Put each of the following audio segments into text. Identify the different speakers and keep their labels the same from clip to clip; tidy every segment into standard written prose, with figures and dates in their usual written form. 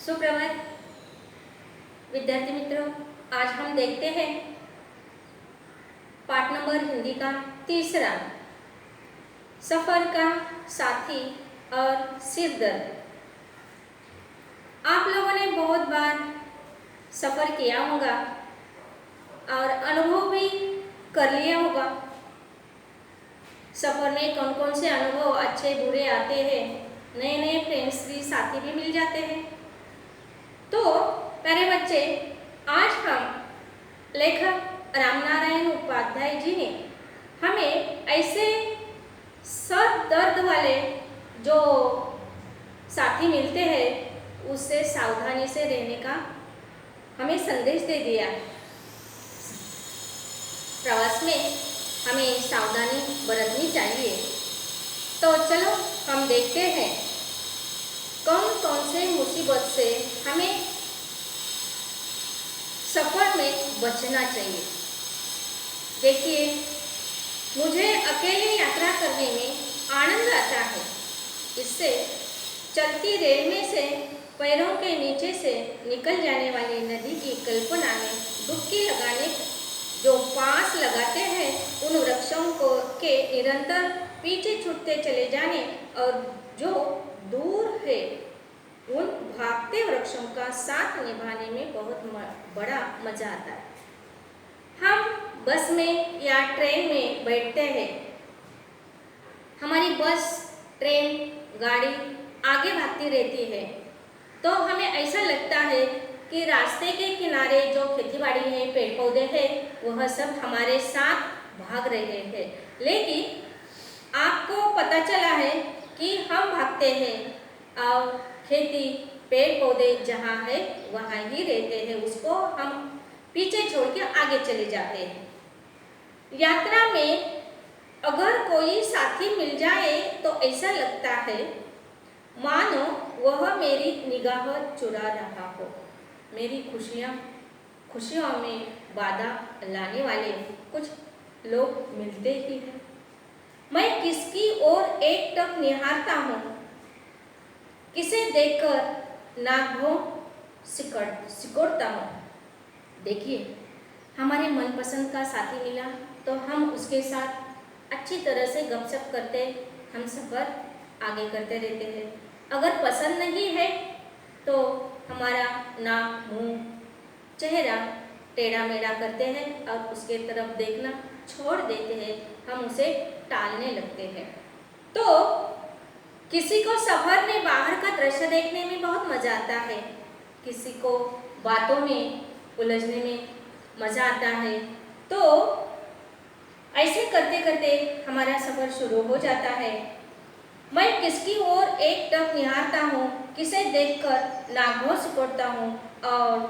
Speaker 1: सुप्रभात विद्यार्थी मित्रों, आज हम देखते हैं पाठ नंबर हिंदी का तीसरा, सफर का साथी और सिरदर्द। आप लोगों ने बहुत बार सफर किया होगा और अनुभव भी कर लिया होगा। सफर में कौन कौन से अनुभव अच्छे बुरे आते हैं, नए नए फ्रेंड्स भी साथी भी मिल जाते हैं। तो प्यारे बच्चे, आज हम लेखक रामनारायण उपाध्याय जी ने हमें ऐसे सर दर्द वाले जो साथी मिलते हैं उससे सावधानी से रहने का हमें संदेश दे दिया। प्रवास में हमें सावधानी बरतनी चाहिए। तो चलो हम देखते हैं कौन कौन से मुसीबत से हमें सफर में बचना चाहिए। देखिए, मुझे अकेले यात्रा करने में आनंद आता है। इससे चलती रेल में से पैरों के नीचे से निकल जाने वाली नदी की कल्पना में डुबकी लगाने जो पास लगाते हैं उन वृक्षों को के निरंतर पीछे छूटते चले जाने और जो दूर है उन भागते वृक्षों का साथ निभाने में बहुत बड़ा मजा आता है। हम बस में या ट्रेन में बैठते हैं। हमारी बस, ट्रेन, गाड़ी आगे भागती रहती है तो हमें ऐसा लगता है कि रास्ते के किनारे जो खेतीबाड़ी है, पेड़ पौधे हैं, वह सब हमारे साथ भाग रहे हैं। लेकिन आपको पता चला है कि हम भागते हैं और खेती, पेड़ पौधे जहाँ है वहाँ ही रहते हैं, उसको हम पीछे छोड़ के आगे चले जाते हैं। यात्रा में अगर कोई साथी मिल जाए तो ऐसा लगता है मानो वह मेरी निगाह चुरा रहा हो। मेरी खुशियों में बाधा लाने वाले कुछ लोग मिलते ही हैं। मैं किसकी ओर एकटक निहारता हूँ, किसे देखकर नाभों सिकोड़ता हूँ। देखिए, हमारे मनपसंद का साथी मिला तो हम उसके साथ अच्छी तरह से गपशप करते हम सफ़र आगे करते रहते हैं। अगर पसंद नहीं है तो हमारा नाक, मुंह, चेहरा टेढ़ा मेढ़ा करते हैं और उसके तरफ देखना छोड़ देते हैं, हम उसे टालने लगते हैं। तो किसी को सफर में बाहर का दृश्य देखने में बहुत मजा आता है, किसी को बातों में उलझने में मजा आता है। तो ऐसे करते करते हमारा सफर शुरू हो जाता है। मैं किसकी ओर एकटक निहारता हूँ, किसे देखकर नाभों सिकोड़ता हूँ और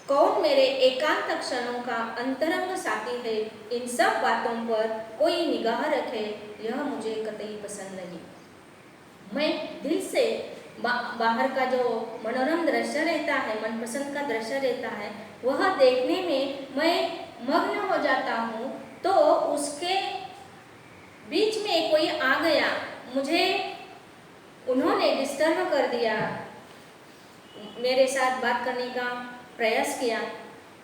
Speaker 1: कौन मेरे एकांत क्षणों का अंतरंग साथी है, इन सब बातों पर कोई निगाह रखे, यह मुझे कतई पसंद नहीं। मैं दिल से बाहर का जो मनोरम दृश्य रहता है, मनपसंद का दृश्य रहता है, वह देखने में मैं मग्न हो जाता हूँ। तो उसके बीच में कोई आ गया, मुझे उन्होंने डिस्टर्ब कर दिया, मेरे साथ बात करने का प्रयास किया,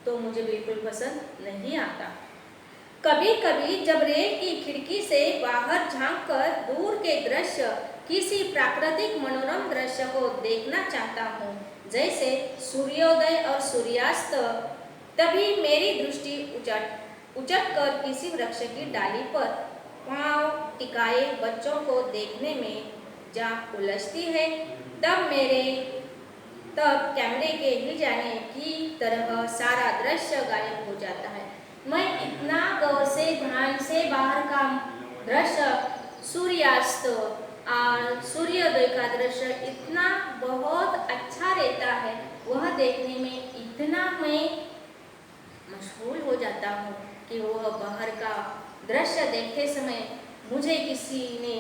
Speaker 1: तो मुझे बिल्कुल पसंद नहीं आता। कभी कभी जब रेल की खिड़की से बाहर झांककर दूर के दृश्य, किसी प्राकृतिक मनोरम दृश्य को देखना चाहता हूँ, जैसे सूर्योदय और सूर्यास्त, तभी मेरी दृष्टि उचट कर किसी वृक्ष की डाली पर पांव टिकाए बच्चों को देखने में जा उलझती है। तब कैमरे के हिल जाने की तरह सारा दृश्य गायब हो जाता है। मैं इतना गौर से, ध्यान से बाहर का दृश्य, सूर्यास्त और सूर्योदय का दृश्य इतना बहुत अच्छा रहता है, वह देखने में इतना मैं मशगूल हो जाता हूँ कि वह बाहर का दृश्य देखते समय मुझे किसी ने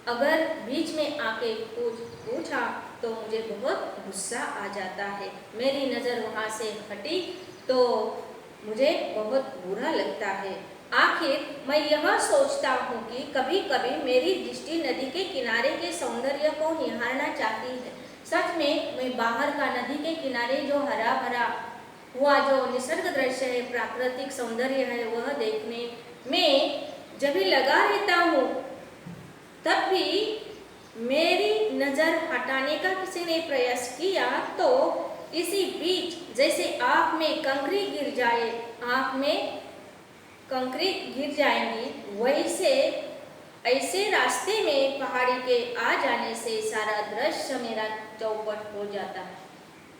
Speaker 1: अगर बीच में आके कुछ पूछा तो मुझे बहुत गुस्सा आ जाता है। मेरी नज़र वहाँ से हटी तो मुझे बहुत बुरा लगता है। आखिर मैं यह सोचता हूँ कि कभी कभी मेरी दृष्टि नदी के किनारे के सौंदर्य को निहारना चाहती है। सच में मैं बाहर का नदी के किनारे जो हरा भरा हुआ जो निसर्ग दृश्य है, प्राकृतिक सौंदर्य है, वह देखने में जब भी लगा रहता हूँ, तब भी मेरी नजर हटाने का किसी ने प्रयास किया तो इसी बीच जैसे आँख में कंकरी गिर जाए, आँख में कंकरी गिर जाएंगी, वैसे ऐसे रास्ते में पहाड़ी के आ जाने से सारा दृश्य मेरा चौपट हो जाता है।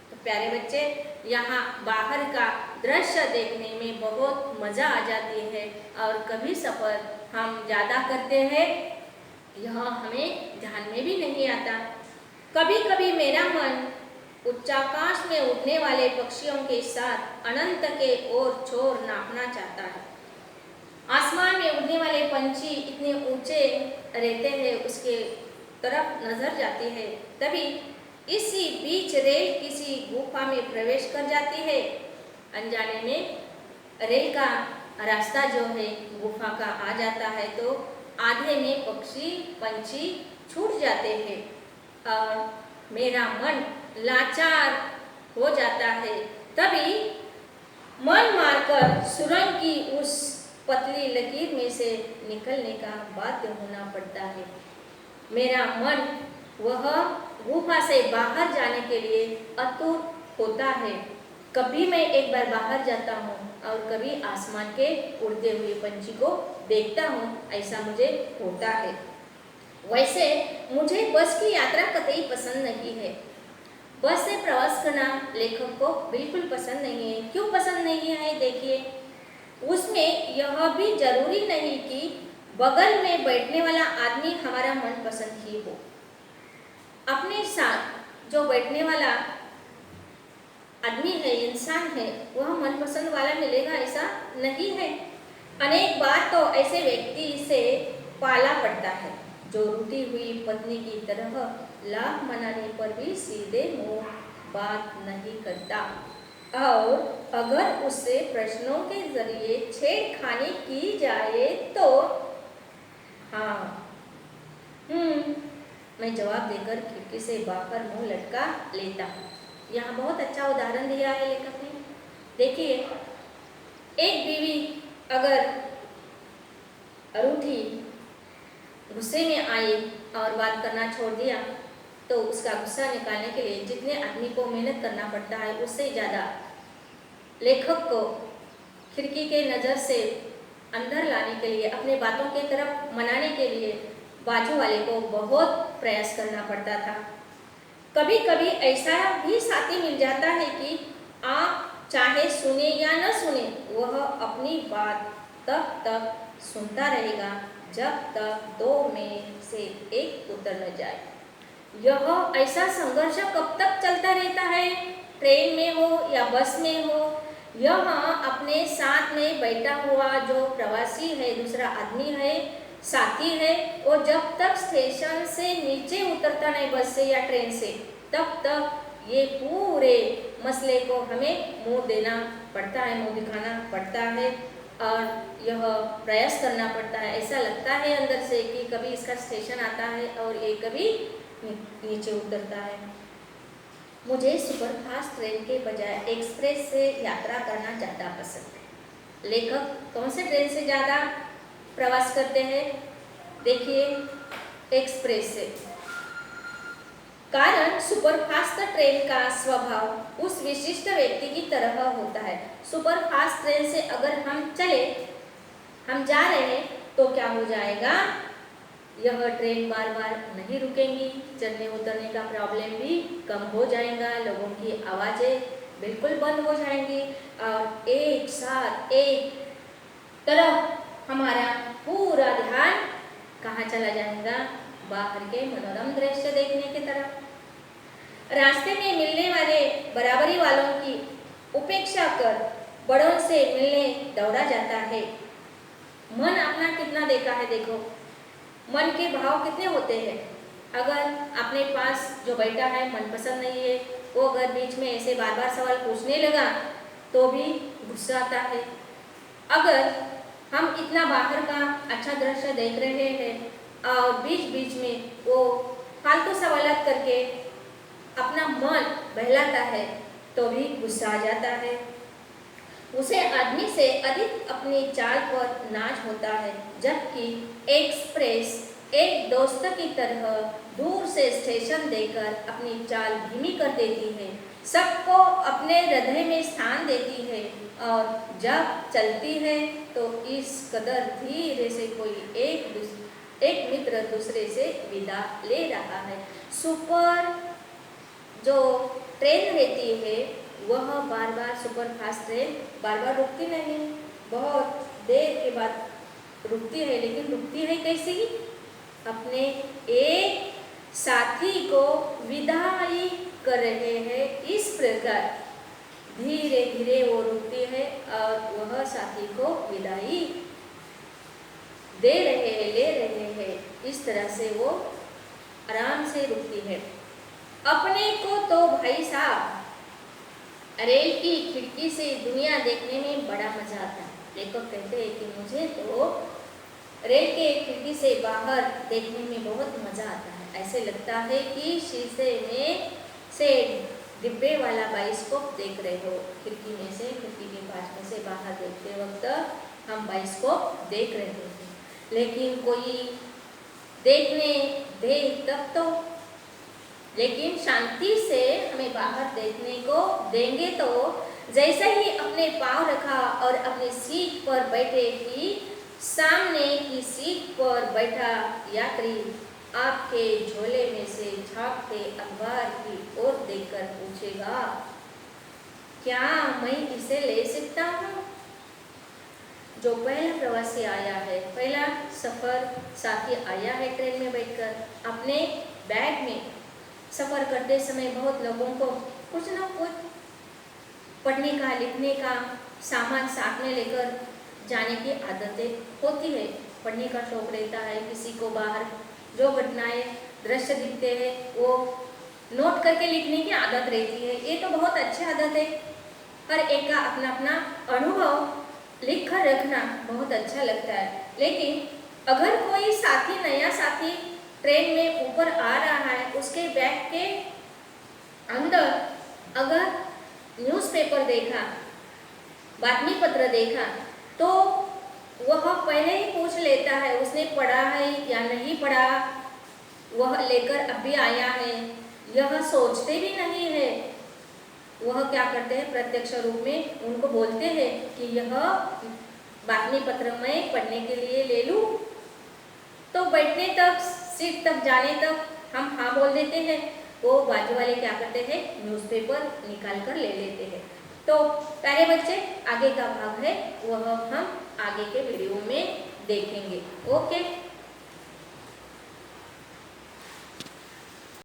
Speaker 1: तो प्यारे बच्चे, यहाँ बाहर का दृश्य देखने में बहुत मज़ा आ जाती है और कभी सफ़र हम ज़्यादा करते हैं, यह हमें ध्यान में भी नहीं आता। कभी कभी मेरा मन उच्चाकाश में उड़ने वाले पक्षियों के साथ अनंत के ओर छोर नापना चाहता है। आसमान में उड़ने वाले पंछी इतने ऊंचे रहते हैं, उसके तरफ नजर जाती है। तभी इसी बीच रेल किसी गुफा में प्रवेश कर जाती है। अनजाने में रेल का रास्ता जो है गुफा का आ जाता है, तो आधे में पंछी छूट जाते हैं और मेरा मन लाचार हो जाता है। तभी मन मारकर सुरंग की उस पतली लकीर में से निकलने का बाध्य होना पड़ता है। मेरा मन वह गुफा से बाहर जाने के लिए आतुर होता है। कभी मैं एक बार बाहर जाता हूँ और कभी आसमान के उड़ते हुए पंछी को देखता हूँ, ऐसा मुझे होता है। वैसे मुझे बस की यात्रा कतई पसंद नहीं है। बस से प्रवास करना लेखक को बिल्कुल पसंद नहीं है। क्यों पसंद नहीं है? देखिए, उसमें यह भी जरूरी नहीं कि बगल में बैठने वाला आदमी हमारा मनपसंद ही हो। अपने साथ जो बैठने वाला आदमी है, इंसान है, वह मनपसंद वाला मिलेगा ऐसा नहीं है। अनेक बार तो ऐसे व्यक्ति से पाला पड़ता है जो रूठी हुई पत्नी की तरह लाख मनाने पर भी सीधे मुंह बात नहीं करता, और अगर उससे प्रश्नों के जरिए छेड़खानी की जाए तो हाँ मैं जवाब देकर खिड़की से बाहर मुंह लटका लेता हूँ। यहाँ बहुत अच्छा उदाहरण दिया है लेखक ने। देखिए, एक बीवी अगर रूठी गुस्से में आई और बात करना छोड़ दिया, तो उसका गुस्सा निकालने के लिए जितने आदमी को मेहनत करना पड़ता है, उससे ज़्यादा लेखक को खिड़की के नज़र से अंदर लाने के लिए, अपने बातों के तरफ मनाने के लिए बाजू वाले को बहुत प्रयास करना पड़ता था। कभी कभी ऐसा भी साथी मिल जाता है कि आप चाहे सुने या न सुने, वह अपनी बात तब तक सुनता रहेगा जब तक दो में से एक उतर न जाए। यह ऐसा संघर्ष कब तक चलता रहता है? ट्रेन में हो या बस में हो, यहाँ अपने साथ में बैठा हुआ जो प्रवासी है, दूसरा आदमी है, साथी है, वो जब तक स्टेशन से नीचे उतरता नहीं बस से या ट्रेन से, तब तक ये पूरे मसले को हमें मुंह देना पड़ता है, मुंह दिखाना पड़ता है और यह प्रयास करना पड़ता है। ऐसा लगता है अंदर से कि कभी इसका स्टेशन आता है और ये कभी नीचे उतरता है। मुझे सुपरफास्ट ट्रेन के बजाय एक्सप्रेस से यात्रा करना ज़्यादा पसंद है। लेखक कौन से ट्रेन से ज़्यादा प्रवास करते हैं? देखिए, एक्सप्रेस से। कारण सुपरफास्ट ट्रेन का स्वभाव उस विशिष्ट व्यक्ति की तरह होता है। सुपरफास्ट ट्रेन से अगर हम जा रहे हैं तो क्या हो जाएगा, यह ट्रेन बार बार नहीं रुकेंगी, चढ़ने उतरने का प्रॉब्लम भी कम हो जाएगा, लोगों की आवाज़ें बिल्कुल बंद हो जाएंगी और एक साथ एक तरफ हमारा पूरा ध्यान कहाँ चला जाएगा? बाहर के मनोरम दृश्य देखने की तरफ। रास्ते में मिलने वाले बराबरी वालों की उपेक्षा कर बड़ों से मिलने दौड़ा जाता है। मन अपना कितना देखा है, देखो मन के भाव कितने होते हैं। अगर अपने पास जो बैठा है मनपसंद नहीं है, वो अगर बीच में ऐसे बार बार सवाल पूछने लगा तो भी गुस्सा आता है। अगर हम इतना बाहर का अच्छा दृश्य देख रहे हैं और बीच बीच में वो फालतू सवाल करके अपना मन बहलाता है तो भी गुस्सा आ जाता है। उसे आदमी से अधिक अपनी चाल पर नाच होता है, जबकि एक्सप्रेस एक दोस्त की तरह दूर से स्टेशन देकर अपनी चाल धीमी कर देती है, सबको अपने हृदय में स्थान देती है और जब चलती है तो इस कदर धीरे से कोई एक मित्र दूसरे से विदा ले रहा है। सुपर जो ट्रेन रहती है वह बार बार सुपर फास्ट ट्रेन बार बार रुकती नहीं, बहुत देर के बाद रुकती है, लेकिन रुकती है कैसे? अपने एक साथी को विदाई कर रहे हैं, इस प्रकार धीरे धीरे वो रुकती है और वह साथी को विदाई दे रहे हैं, ले रहे हैं, इस तरह से वो आराम से रुकती है। अपने को तो भाई साहब रेल की खिड़की से दुनिया देखने में बड़ा मजा आता है। लेखक कहते हैं कि मुझे तो रेल के खिड़की से बाहर देखने में बहुत मजा आता है। ऐसे लगता है कि शीशे में से डिब्बे वाला बाइस्कोप देख रहे हो। खिड़की में से, खिड़की के पास में से बाहर देखते वक्त हम बाइस्कोप देख रहे थे, लेकिन कोई देखने दे तब तो, लेकिन शांति से हमें बाहर देखने को देंगे तो जैसे ही अपने पाँव रखा और अपनी सीट पर बैठे कि सामने की सीट पर बैठा यात्री आपके झोले में से झांकते अखबार की ओर देखकर पूछेगा, क्या मैं इसे ले सकता हूँ? जो पहला प्रवासी आया है, पहला सफर साथी आया है ट्रेन में बैठकर, अपने बैग में सफ़र करते समय बहुत लोगों को कुछ ना कुछ पढ़ने का, लिखने का सामान साथ में लेकर जाने की आदतें होती है। पढ़ने का शौक रहता है, किसी को बाहर जो घटनाएं दृश्य दिखते हैं वो नोट करके लिखने की आदत रहती है। ये तो बहुत अच्छी आदत है, हर एक का अपना अपना अनुभव लिख कर रखना बहुत अच्छा लगता है। लेकिन अगर कोई साथी, नया साथी ट्रेन में ऊपर आ रहा है, उसके बैग के अंदर अगर न्यूज़पेपर देखा, बातमी पत्र देखा, तो वह पहले ही पूछ लेता है उसने पढ़ा है या नहीं पढ़ा, वह लेकर अभी आया है, यह सोचते भी नहीं है। वह क्या करते हैं, प्रत्यक्ष रूप में उनको बोलते हैं कि यह बातमी पत्र मैं पढ़ने के लिए ले लूँ। तो बैठने तक, सीट तक जाने तक हम हाँ बोल देते हैं, वो बाजू वाले क्या करते हैं, न्यूज़पेपर निकाल कर ले लेते हैं। तो प्यारे बच्चे, आगे का भाग है वह हम आगे के वीडियो में देखेंगे। ओके।